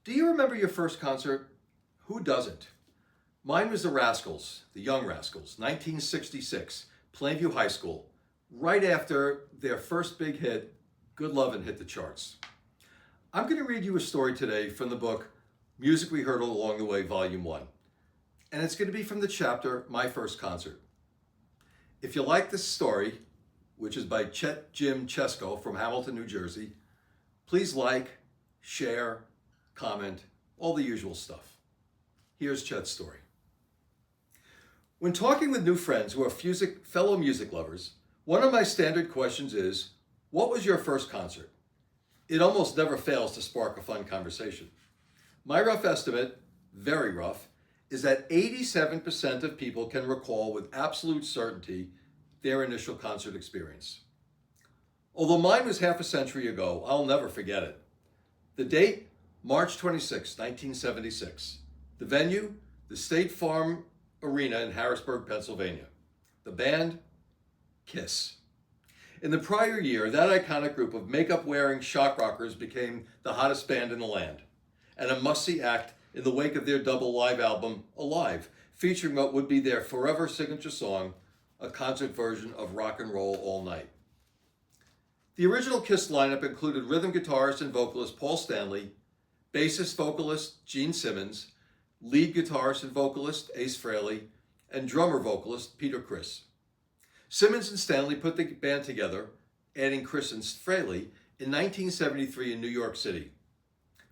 Do you remember your first concert? Who doesn't? Mine was the Rascals, the Young Rascals, 1966, Plainview High School, right after their first big hit, Good Lovin' hit the charts. I'm going to read you a story today from the book Music We Heard Along the Way, Volume 1. And it's going to be from the chapter, My First Concert. If you like this story, which is by Chet-Jim Chesko from Hamilton, New Jersey, please like, share, comment, all the usual stuff. Here's Chet's story. When talking with new friends who are fellow music lovers, one of my standard questions is, what was your first concert? It almost never fails to spark a fun conversation. My rough estimate, very rough, is that 87% of people can recall with absolute certainty their initial concert experience. Although mine was half a century ago, I'll never forget it. The date, March 26, 1976. The venue, the State Farm Arena in Harrisburg, Pennsylvania. The band, Kiss. In the prior year, that iconic group of makeup-wearing shock rockers became the hottest band in the land, and a must-see act in the wake of their double live album, Alive, featuring what would be their forever signature song, a concert version of Rock and Roll All Night. The original Kiss lineup included rhythm guitarist and vocalist Paul Stanley, bassist vocalist Gene Simmons, lead guitarist and vocalist Ace Frehley, and drummer vocalist Peter Criss. Simmons and Stanley put the band together, adding Criss and Frehley, in 1973 in New York City.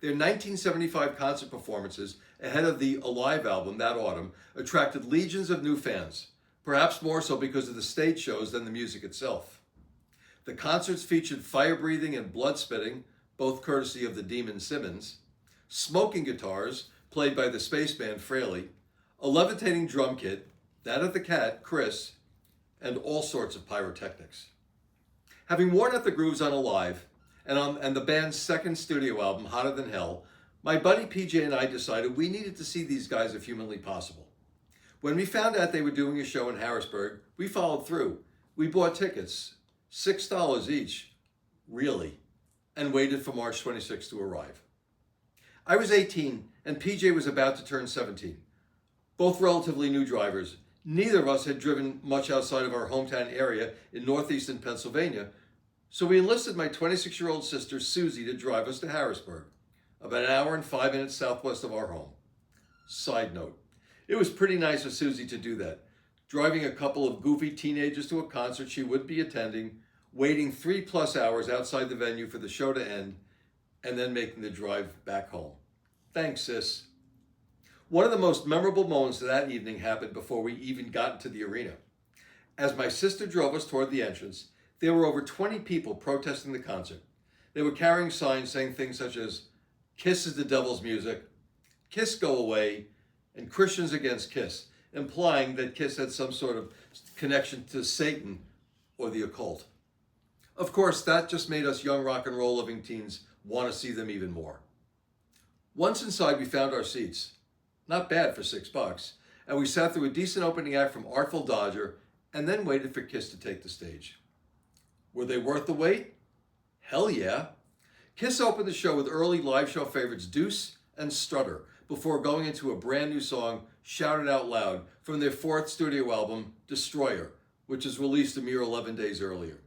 Their 1975 concert performances ahead of the Alive album that autumn attracted legions of new fans, perhaps more so because of the stage shows than the music itself. The concerts featured fire-breathing and blood-spitting, both courtesy of the Demon Simmons, smoking guitars, played by the space band Frehley, a levitating drum kit, that of the Cat, Criss, and all sorts of pyrotechnics. Having worn out the grooves on Alive, and the band's second studio album, Hotter Than Hell, my buddy PJ and I decided we needed to see these guys if humanly possible. When we found out they were doing a show in Harrisburg, we followed through. We bought tickets, $6 each, really, and waited for March 26 to arrive. I was 18 and PJ was about to turn 17. Both relatively new drivers. Neither of us had driven much outside of our hometown area in northeastern Pennsylvania, so we enlisted my 26-year-old sister Susie to drive us to Harrisburg, about an hour and 5 minutes southwest of our home. Side note, it was pretty nice of Susie to do that, driving a couple of goofy teenagers to a concert she would be attending, waiting 3+ hours outside the venue for the show to end, and then making the drive back home. Thanks, sis. One of the most memorable moments of that evening happened before we even got into the arena. As my sister drove us toward the entrance, there were over 20 people protesting the concert. They were carrying signs saying things such as, "Kiss is the devil's music," "Kiss go away," and "Christians against Kiss," implying that Kiss had some sort of connection to Satan or the occult. Of course, that just made us young rock and roll loving teens want to see them even more. Once inside, we found our seats. Not bad for $6, and we sat through a decent opening act from Artful Dodger and then waited for Kiss to take the stage. Were they worth the wait? Hell yeah. Kiss opened the show with early live show favorites Deuce and Strutter before going into a brand new song, Shouted Out Loud, from their fourth studio album, Destroyer, which was released a mere 11 days earlier.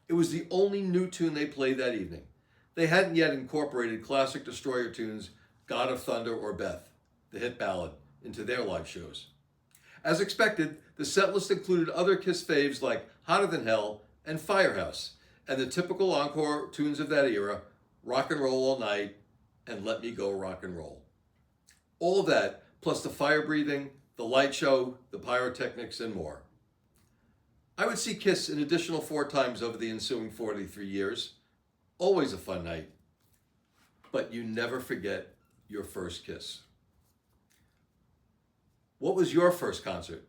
It was the only new tune they played that evening. They hadn't yet incorporated classic Destroyer tunes, God of Thunder or Beth, the hit ballad, into their live shows. As expected, the set list included other Kiss faves like Hotter Than Hell and Firehouse, and the typical encore tunes of that era, Rock and Roll All Night and Let Me Go Rock and Roll. All of that, plus the fire breathing, the light show, the pyrotechnics, and more. I would see Kiss an additional 4 times over the ensuing 43 years. Always a fun night. But you never forget your first Kiss. What was your first concert?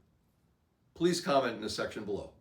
Please comment in the section below.